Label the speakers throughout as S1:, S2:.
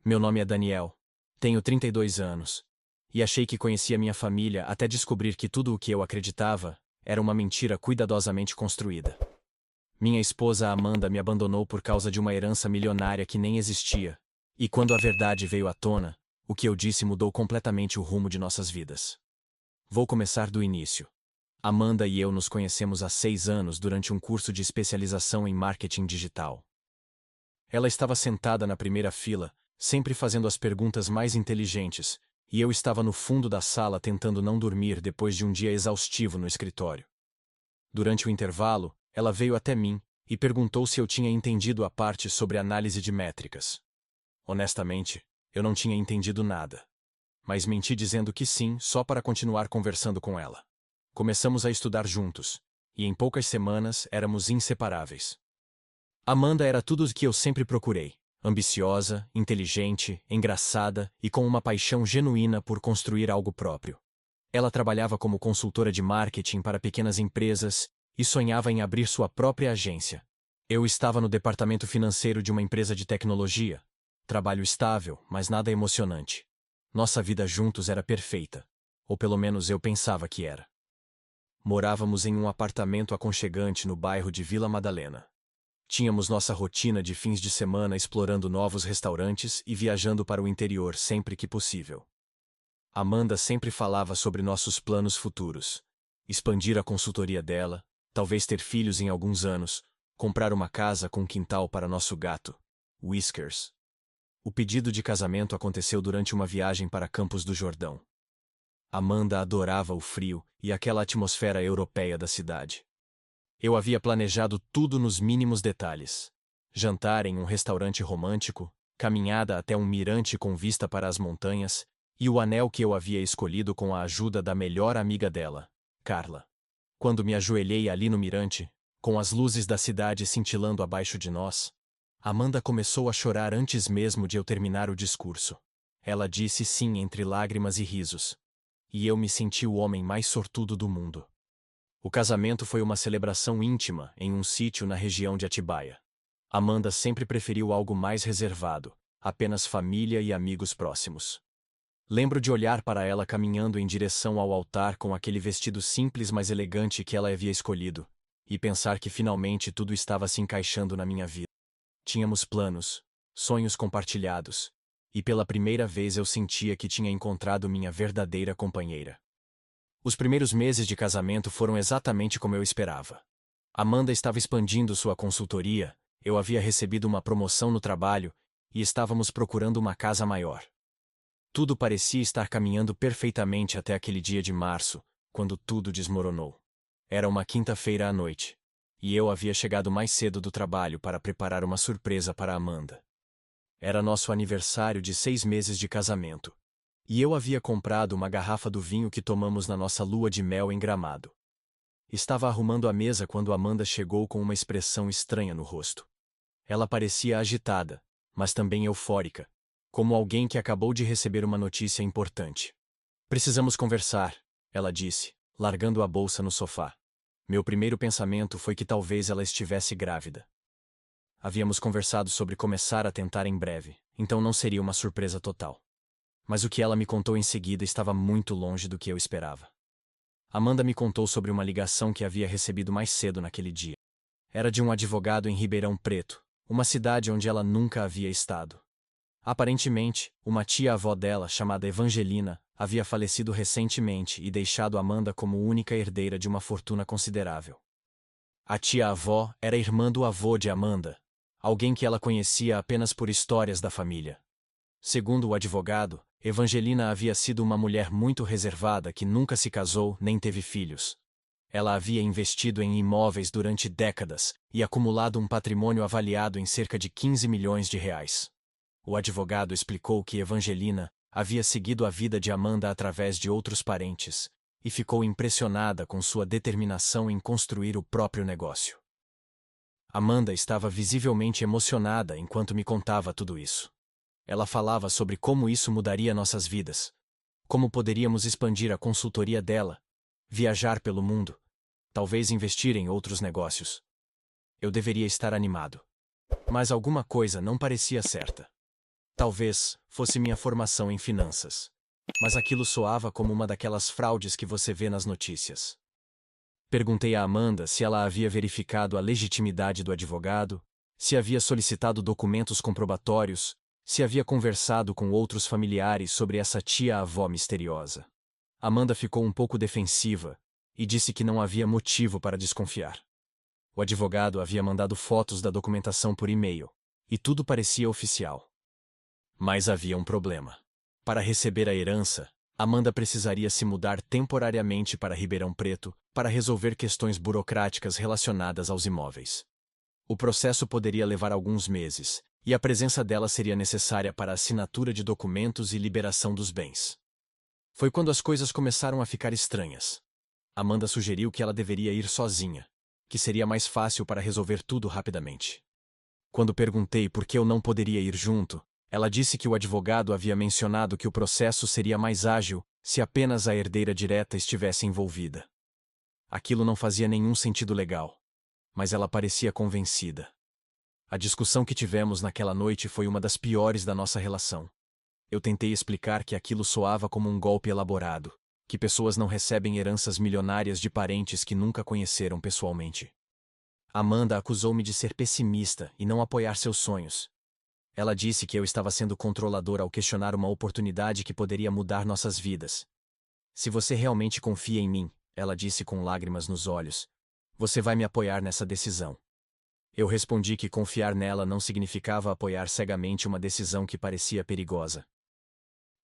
S1: Meu nome é Daniel. Tenho 32 anos. E achei que conhecia minha família até descobrir que tudo o que eu acreditava era uma mentira cuidadosamente construída. Minha esposa Amanda me abandonou por causa de uma herança milionária que nem existia. E quando a verdade veio à tona, o que eu disse mudou completamente o rumo de nossas vidas. Vou começar do início. Amanda e eu nos conhecemos há 6 anos durante um curso de especialização em marketing digital. Ela estava sentada na primeira fila, sempre fazendo as perguntas mais inteligentes, e eu estava no fundo da sala tentando não dormir depois de um dia exaustivo no escritório. Durante o intervalo, ela veio até mim e perguntou se eu tinha entendido a parte sobre análise de métricas. Honestamente, eu não tinha entendido nada. Mas menti dizendo que sim, só para continuar conversando com ela. Começamos a estudar juntos, e em poucas semanas éramos inseparáveis. Amanda era tudo o que eu sempre procurei: ambiciosa, inteligente, engraçada e com uma paixão genuína por construir algo próprio. Ela trabalhava como consultora de marketing para pequenas empresas e sonhava em abrir sua própria agência. Eu estava no departamento financeiro de uma empresa de tecnologia. Trabalho estável, mas nada emocionante. Nossa vida juntos era perfeita. Ou pelo menos eu pensava que era. Morávamos em um apartamento aconchegante no bairro de Vila Madalena. Tínhamos nossa rotina de fins de semana explorando novos restaurantes e viajando para o interior sempre que possível. Amanda sempre falava sobre nossos planos futuros. Expandir a consultoria dela, talvez ter filhos em alguns anos, comprar uma casa com quintal para nosso gato, Whiskers. O pedido de casamento aconteceu durante uma viagem para Campos do Jordão. Amanda adorava o frio e aquela atmosfera europeia da cidade. Eu havia planejado tudo nos mínimos detalhes. Jantar em um restaurante romântico, caminhada até um mirante com vista para as montanhas, e o anel que eu havia escolhido com a ajuda da melhor amiga dela, Carla. Quando me ajoelhei ali no mirante, com as luzes da cidade cintilando abaixo de nós, Amanda começou a chorar antes mesmo de eu terminar o discurso. Ela disse sim entre lágrimas e risos. E eu me senti o homem mais sortudo do mundo. O casamento foi uma celebração íntima em um sítio na região de Atibaia. Amanda sempre preferiu algo mais reservado, apenas família e amigos próximos. Lembro de olhar para ela caminhando em direção ao altar com aquele vestido simples mas elegante que ela havia escolhido, e pensar que finalmente tudo estava se encaixando na minha vida. Tínhamos planos, sonhos compartilhados, e pela primeira vez eu sentia que tinha encontrado minha verdadeira companheira. Os primeiros meses de casamento foram exatamente como eu esperava. Amanda estava expandindo sua consultoria, eu havia recebido uma promoção no trabalho e estávamos procurando uma casa maior. Tudo parecia estar caminhando perfeitamente até aquele dia de março, quando tudo desmoronou. Era uma quinta-feira à noite, e eu havia chegado mais cedo do trabalho para preparar uma surpresa para Amanda. Era nosso aniversário de 6 meses de casamento. E eu havia comprado uma garrafa do vinho que tomamos na nossa lua de mel em Gramado. Estava arrumando a mesa quando Amanda chegou com uma expressão estranha no rosto. Ela parecia agitada, mas também eufórica, como alguém que acabou de receber uma notícia importante. Precisamos conversar, ela disse, largando a bolsa no sofá. Meu primeiro pensamento foi que talvez ela estivesse grávida. Havíamos conversado sobre começar a tentar em breve, então não seria uma surpresa total. Mas o que ela me contou em seguida estava muito longe do que eu esperava. Amanda me contou sobre uma ligação que havia recebido mais cedo naquele dia. Era de um advogado em Ribeirão Preto, uma cidade onde ela nunca havia estado. Aparentemente, uma tia-avó dela, chamada Evangelina, havia falecido recentemente e deixado Amanda como única herdeira de uma fortuna considerável. A tia-avó era irmã do avô de Amanda, alguém que ela conhecia apenas por histórias da família. Segundo o advogado, Evangelina havia sido uma mulher muito reservada que nunca se casou nem teve filhos. Ela havia investido em imóveis durante décadas e acumulado um patrimônio avaliado em cerca de 15 milhões de reais. O advogado explicou que Evangelina havia seguido a vida de Amanda através de outros parentes e ficou impressionada com sua determinação em construir o próprio negócio. Amanda estava visivelmente emocionada enquanto me contava tudo isso. Ela falava sobre como isso mudaria nossas vidas, como poderíamos expandir a consultoria dela, viajar pelo mundo, talvez investir em outros negócios. Eu deveria estar animado. Mas alguma coisa não parecia certa. Talvez fosse minha formação em finanças. Mas aquilo soava como uma daquelas fraudes que você vê nas notícias. Perguntei a Amanda se ela havia verificado a legitimidade do advogado, se havia solicitado documentos comprobatórios, se havia conversado com outros familiares sobre essa tia-avó misteriosa. Amanda ficou um pouco defensiva e disse que não havia motivo para desconfiar. O advogado havia mandado fotos da documentação por e-mail, e tudo parecia oficial. Mas havia um problema. Para receber a herança, Amanda precisaria se mudar temporariamente para Ribeirão Preto para resolver questões burocráticas relacionadas aos imóveis. O processo poderia levar alguns meses, e a presença dela seria necessária para a assinatura de documentos e liberação dos bens. Foi quando as coisas começaram a ficar estranhas. Amanda sugeriu que ela deveria ir sozinha, que seria mais fácil para resolver tudo rapidamente. Quando perguntei por que eu não poderia ir junto, ela disse que o advogado havia mencionado que o processo seria mais ágil se apenas a herdeira direta estivesse envolvida. Aquilo não fazia nenhum sentido legal, mas ela parecia convencida. A discussão que tivemos naquela noite foi uma das piores da nossa relação. Eu tentei explicar que aquilo soava como um golpe elaborado, que pessoas não recebem heranças milionárias de parentes que nunca conheceram pessoalmente. Amanda acusou-me de ser pessimista e não apoiar seus sonhos. Ela disse que eu estava sendo controlador ao questionar uma oportunidade que poderia mudar nossas vidas. Se você realmente confia em mim, ela disse com lágrimas nos olhos, você vai me apoiar nessa decisão. Eu respondi que confiar nela não significava apoiar cegamente uma decisão que parecia perigosa.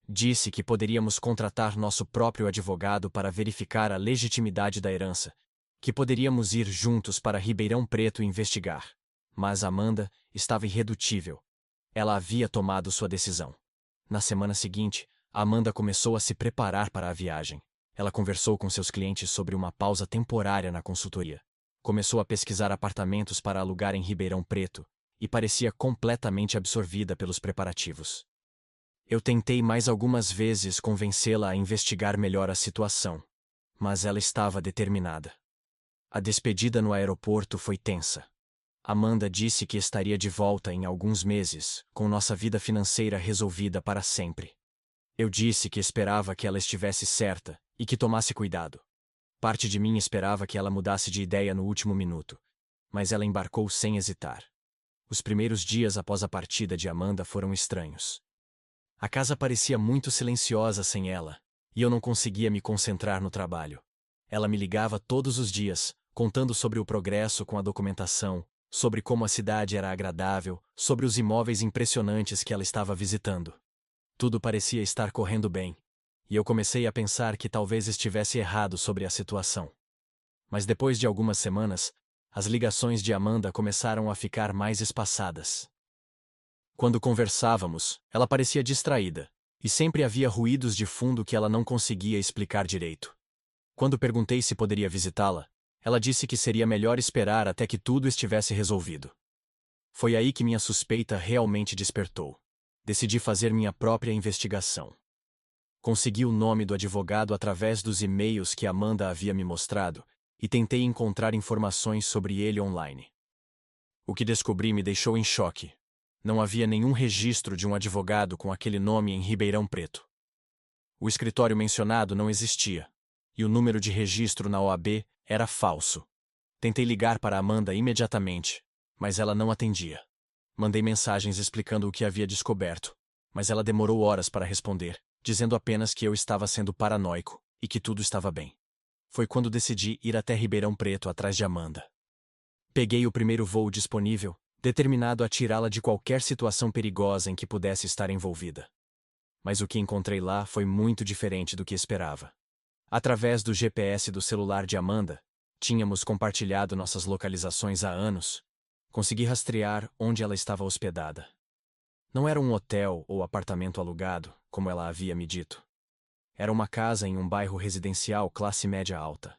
S1: Disse que poderíamos contratar nosso próprio advogado para verificar a legitimidade da herança, que poderíamos ir juntos para Ribeirão Preto investigar. Mas Amanda estava irredutível. Ela havia tomado sua decisão. Na semana seguinte, Amanda começou a se preparar para a viagem. Ela conversou com seus clientes sobre uma pausa temporária na consultoria. Começou a pesquisar apartamentos para alugar em Ribeirão Preto e parecia completamente absorvida pelos preparativos. Eu tentei mais algumas vezes convencê-la a investigar melhor a situação, mas ela estava determinada. A despedida no aeroporto foi tensa. Amanda disse que estaria de volta em alguns meses, com nossa vida financeira resolvida para sempre. Eu disse que esperava que ela estivesse certa e que tomasse cuidado. Parte de mim esperava que ela mudasse de ideia no último minuto, mas ela embarcou sem hesitar. Os primeiros dias após a partida de Amanda foram estranhos. A casa parecia muito silenciosa sem ela, e eu não conseguia me concentrar no trabalho. Ela me ligava todos os dias, contando sobre o progresso com a documentação, sobre como a cidade era agradável, sobre os imóveis impressionantes que ela estava visitando. Tudo parecia estar correndo bem, e eu comecei a pensar que talvez estivesse errado sobre a situação. Mas depois de algumas semanas, as ligações de Amanda começaram a ficar mais espaçadas. Quando conversávamos, ela parecia distraída, e sempre havia ruídos de fundo que ela não conseguia explicar direito. Quando perguntei se poderia visitá-la, ela disse que seria melhor esperar até que tudo estivesse resolvido. Foi aí que minha suspeita realmente despertou. Decidi fazer minha própria investigação. Consegui o nome do advogado através dos e-mails que Amanda havia me mostrado e tentei encontrar informações sobre ele online. O que descobri me deixou em choque. Não havia nenhum registro de um advogado com aquele nome em Ribeirão Preto. O escritório mencionado não existia, e o número de registro na OAB era falso. Tentei ligar para Amanda imediatamente, mas ela não atendia. Mandei mensagens explicando o que havia descoberto, mas ela demorou horas para responder, dizendo apenas que eu estava sendo paranoico e que tudo estava bem. Foi quando decidi ir até Ribeirão Preto atrás de Amanda. Peguei o primeiro voo disponível, determinado a tirá-la de qualquer situação perigosa em que pudesse estar envolvida. Mas o que encontrei lá foi muito diferente do que esperava. Através do GPS do celular de Amanda, tínhamos compartilhado nossas localizações há anos. Consegui rastrear onde ela estava hospedada. Não era um hotel ou apartamento alugado, como ela havia me dito. Era uma casa em um bairro residencial classe média alta.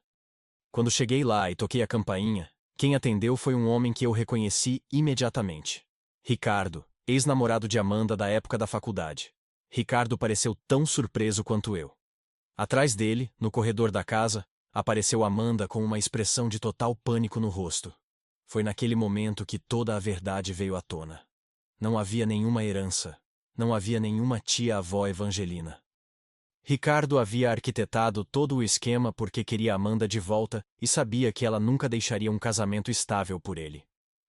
S1: Quando cheguei lá e toquei a campainha, quem atendeu foi um homem que eu reconheci imediatamente. Ricardo, ex-namorado de Amanda da época da faculdade. Ricardo pareceu tão surpreso quanto eu. Atrás dele, no corredor da casa, apareceu Amanda com uma expressão de total pânico no rosto. Foi naquele momento que toda a verdade veio à tona. Não havia nenhuma herança, Não havia nenhuma tia-avó Evangelina. Ricardo havia arquitetado todo o esquema porque queria Amanda de volta e sabia que ela nunca deixaria um casamento estável por ele.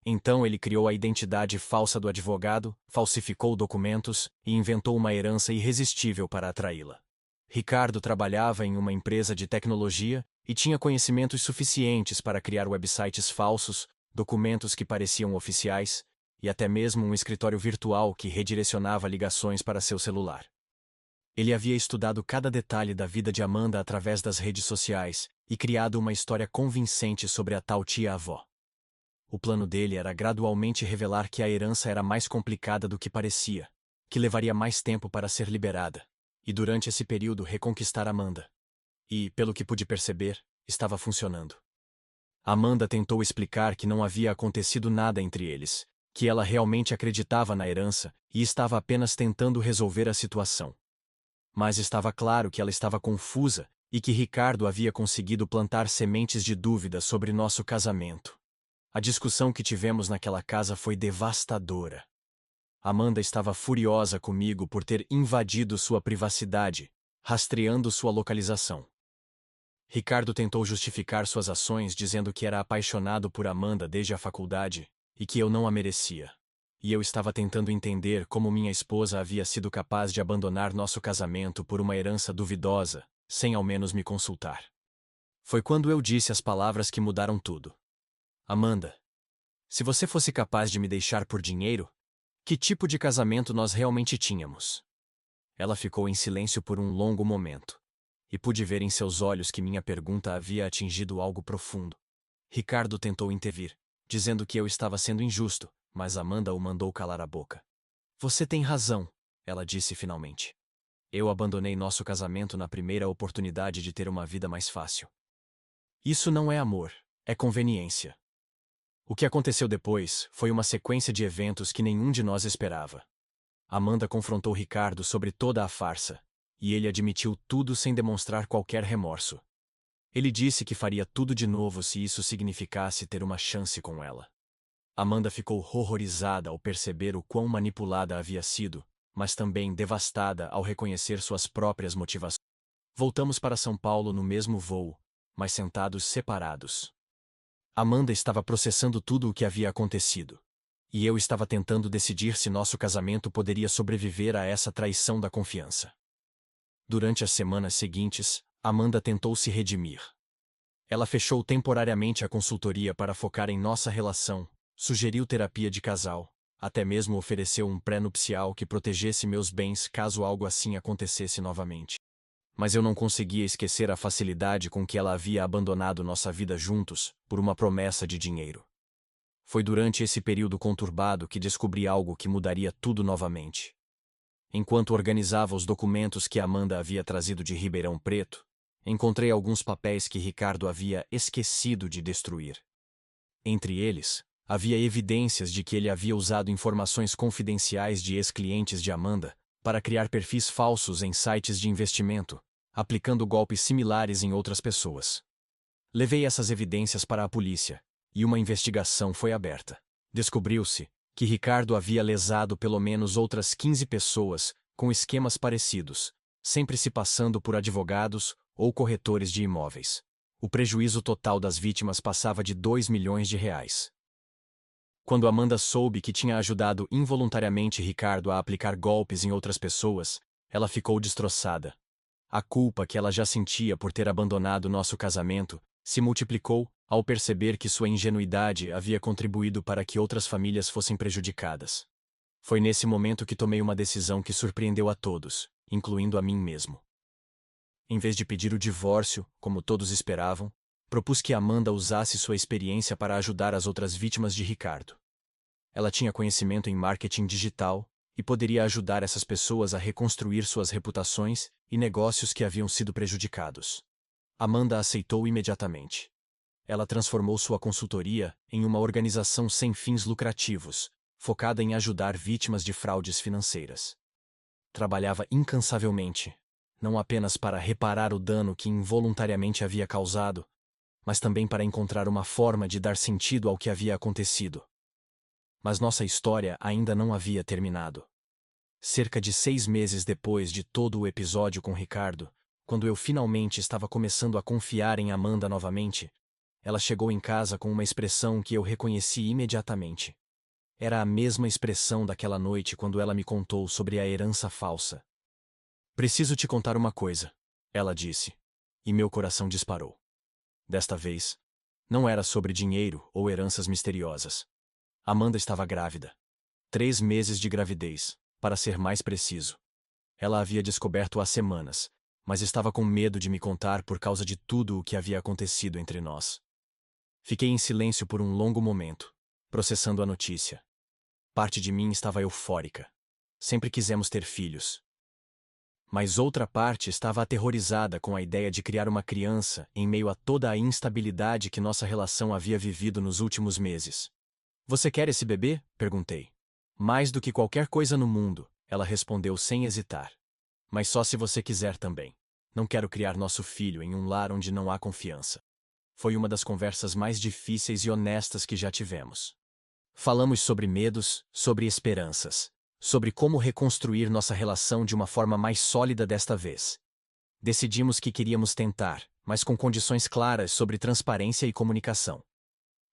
S1: Então ele criou a identidade falsa do advogado, falsificou documentos e inventou uma herança irresistível para atraí-la. Ricardo trabalhava em uma empresa de tecnologia e tinha conhecimentos suficientes para criar websites falsos, documentos que pareciam oficiais e até mesmo um escritório virtual que redirecionava ligações para seu celular. Ele havia estudado cada detalhe da vida de Amanda através das redes sociais e criado uma história convincente sobre a tal tia-avó. O plano dele era gradualmente revelar que a herança era mais complicada do que parecia, que levaria mais tempo para ser liberada, e durante esse período reconquistar Amanda. E, pelo que pude perceber, estava funcionando. Amanda tentou explicar que não havia acontecido nada entre eles, que ela realmente acreditava na herança e estava apenas tentando resolver a situação. Mas estava claro que ela estava confusa e que Ricardo havia conseguido plantar sementes de dúvida sobre nosso casamento. A discussão que tivemos naquela casa foi devastadora. Amanda estava furiosa comigo por ter invadido sua privacidade, rastreando sua localização. Ricardo tentou justificar suas ações dizendo que era apaixonado por Amanda desde a faculdade e que eu não a merecia. E eu estava tentando entender como minha esposa havia sido capaz de abandonar nosso casamento por uma herança duvidosa, sem ao menos me consultar. Foi quando eu disse as palavras que mudaram tudo. Amanda, se você fosse capaz de me deixar por dinheiro, que tipo de casamento nós realmente tínhamos? Ela ficou em silêncio por um longo momento, e pude ver em seus olhos que minha pergunta havia atingido algo profundo. Ricardo tentou intervir, dizendo que eu estava sendo injusto, mas Amanda o mandou calar a boca. Você tem razão, ela disse finalmente. Eu abandonei nosso casamento na primeira oportunidade de ter uma vida mais fácil. Isso não é amor, é conveniência. O que aconteceu depois foi uma sequência de eventos que nenhum de nós esperava. Amanda confrontou Ricardo sobre toda a farsa, e ele admitiu tudo sem demonstrar qualquer remorso. Ele disse que faria tudo de novo se isso significasse ter uma chance com ela. Amanda ficou horrorizada ao perceber o quão manipulada havia sido, mas também devastada ao reconhecer suas próprias motivações. Voltamos para São Paulo no mesmo voo, mas sentados separados. Amanda estava processando tudo o que havia acontecido. E eu estava tentando decidir se nosso casamento poderia sobreviver a essa traição da confiança. Durante as semanas seguintes, Amanda tentou se redimir. Ela fechou temporariamente a consultoria para focar em nossa relação, sugeriu terapia de casal, até mesmo ofereceu um pré-nupcial que protegesse meus bens caso algo assim acontecesse novamente. Mas eu não conseguia esquecer a facilidade com que ela havia abandonado nossa vida juntos por uma promessa de dinheiro. Foi durante esse período conturbado que descobri algo que mudaria tudo novamente. Enquanto organizava os documentos que Amanda havia trazido de Ribeirão Preto, encontrei alguns papéis que Ricardo havia esquecido de destruir. Entre eles, havia evidências de que ele havia usado informações confidenciais de ex-clientes de Amanda para criar perfis falsos em sites de investimento, aplicando golpes similares em outras pessoas. Levei essas evidências para a polícia, e uma investigação foi aberta. Descobriu-se que Ricardo havia lesado pelo menos outras 15 pessoas com esquemas parecidos, sempre se passando por advogados ou corretores de imóveis. O prejuízo total das vítimas passava de R$ 2 milhões. Quando Amanda soube que tinha ajudado involuntariamente Ricardo a aplicar golpes em outras pessoas, ela ficou destroçada. A culpa que ela já sentia por ter abandonado nosso casamento se multiplicou ao perceber que sua ingenuidade havia contribuído para que outras famílias fossem prejudicadas. Foi nesse momento que tomei uma decisão que surpreendeu a todos, incluindo a mim mesmo. Em vez de pedir o divórcio, como todos esperavam, propus que Amanda usasse sua experiência para ajudar as outras vítimas de Ricardo. Ela tinha conhecimento em marketing digital e poderia ajudar essas pessoas a reconstruir suas reputações e negócios que haviam sido prejudicados. Amanda aceitou imediatamente. Ela transformou sua consultoria em uma organização sem fins lucrativos, focada em ajudar vítimas de fraudes financeiras. Trabalhava incansavelmente, não apenas para reparar o dano que involuntariamente havia causado, mas também para encontrar uma forma de dar sentido ao que havia acontecido. Mas nossa história ainda não havia terminado. Cerca de 6 meses depois de todo o episódio com Ricardo, quando eu finalmente estava começando a confiar em Amanda novamente, ela chegou em casa com uma expressão que eu reconheci imediatamente. Era a mesma expressão daquela noite quando ela me contou sobre a herança falsa. "Preciso te contar uma coisa", ela disse, e meu coração disparou. Desta vez, não era sobre dinheiro ou heranças misteriosas. Amanda estava grávida. 3 meses de gravidez, para ser mais preciso. Ela havia descoberto há semanas, mas estava com medo de me contar por causa de tudo o que havia acontecido entre nós. Fiquei em silêncio por um longo momento, processando a notícia. Parte de mim estava eufórica. Sempre quisemos ter filhos. Mas outra parte estava aterrorizada com a ideia de criar uma criança em meio a toda a instabilidade que nossa relação havia vivido nos últimos meses. "Você quer esse bebê?" perguntei. "Mais do que qualquer coisa no mundo", ela respondeu sem hesitar. "Mas só se você quiser também. Não quero criar nosso filho em um lar onde não há confiança." Foi uma das conversas mais difíceis e honestas que já tivemos. Falamos sobre medos, sobre esperanças, sobre como reconstruir nossa relação de uma forma mais sólida desta vez. Decidimos que queríamos tentar, mas com condições claras sobre transparência e comunicação.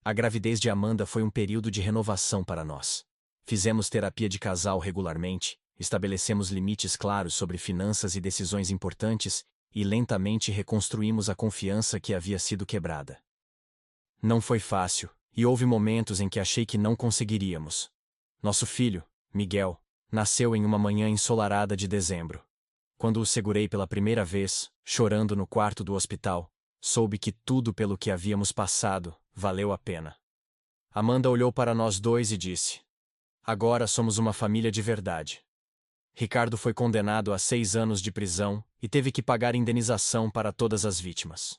S1: A gravidez de Amanda foi um período de renovação para nós. Fizemos terapia de casal regularmente, estabelecemos limites claros sobre finanças e decisões importantes, e lentamente reconstruímos a confiança que havia sido quebrada. Não foi fácil, e houve momentos em que achei que não conseguiríamos. Nosso filho, Miguel, nasceu em uma manhã ensolarada de dezembro. Quando o segurei pela primeira vez, chorando no quarto do hospital, soube que tudo pelo que havíamos passado valeu a pena. Amanda olhou para nós dois e disse: "Agora somos uma família de verdade." Ricardo foi condenado a 6 anos de prisão e teve que pagar indenização para todas as vítimas.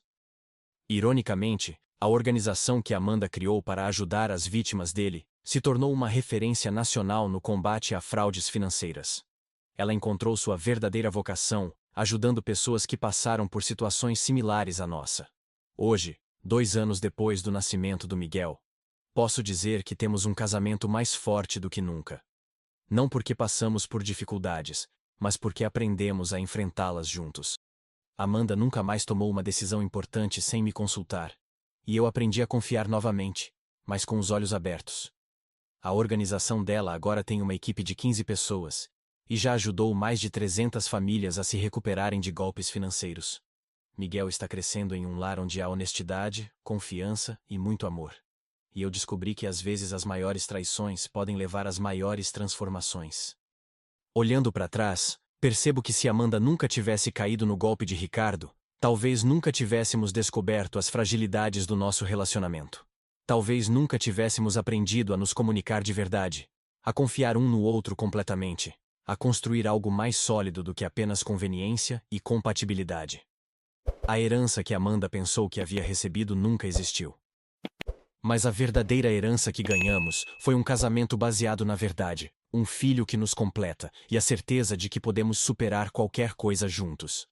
S1: Ironicamente, a organização que Amanda criou para ajudar as vítimas dele se tornou uma referência nacional no combate a fraudes financeiras. Ela encontrou sua verdadeira vocação, ajudando pessoas que passaram por situações similares à nossa. Hoje, 2 anos depois do nascimento do Miguel, posso dizer que temos um casamento mais forte do que nunca. Não porque passamos por dificuldades, mas porque aprendemos a enfrentá-las juntos. Amanda nunca mais tomou uma decisão importante sem me consultar, e eu aprendi a confiar novamente, mas com os olhos abertos. A organização dela agora tem uma equipe de 15 pessoas, e já ajudou mais de 300 famílias a se recuperarem de golpes financeiros. Miguel está crescendo em um lar onde há honestidade, confiança e muito amor. E eu descobri que às vezes as maiores traições podem levar às maiores transformações. Olhando para trás, percebo que se Amanda nunca tivesse caído no golpe de Ricardo, talvez nunca tivéssemos descoberto as fragilidades do nosso relacionamento. Talvez nunca tivéssemos aprendido a nos comunicar de verdade, a confiar um no outro completamente, a construir algo mais sólido do que apenas conveniência e compatibilidade. A herança que Amanda pensou que havia recebido nunca existiu. Mas a verdadeira herança que ganhamos foi um casamento baseado na verdade, um filho que nos completa e a certeza de que podemos superar qualquer coisa juntos.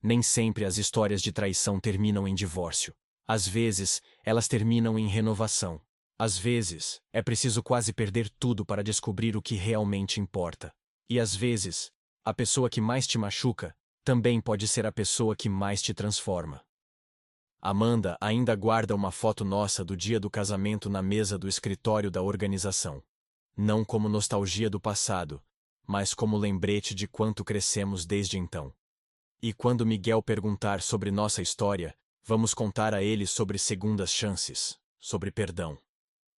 S1: Nem sempre as histórias de traição terminam em divórcio. Às vezes, elas terminam em renovação. Às vezes, é preciso quase perder tudo para descobrir o que realmente importa. E às vezes, a pessoa que mais te machuca também pode ser a pessoa que mais te transforma. Amanda ainda guarda uma foto nossa do dia do casamento na mesa do escritório da organização. Não como nostalgia do passado, mas como lembrete de quanto crescemos desde então. E quando Miguel perguntar sobre nossa história, vamos contar a ele sobre segundas chances, sobre perdão.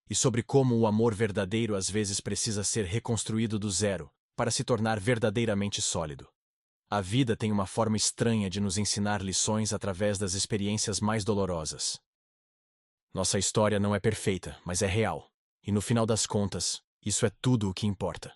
S1: E sobre como o amor verdadeiro às vezes precisa ser reconstruído do zero, para se tornar verdadeiramente sólido. A vida tem uma forma estranha de nos ensinar lições através das experiências mais dolorosas. Nossa história não é perfeita, mas é real. E no final das contas, isso é tudo o que importa.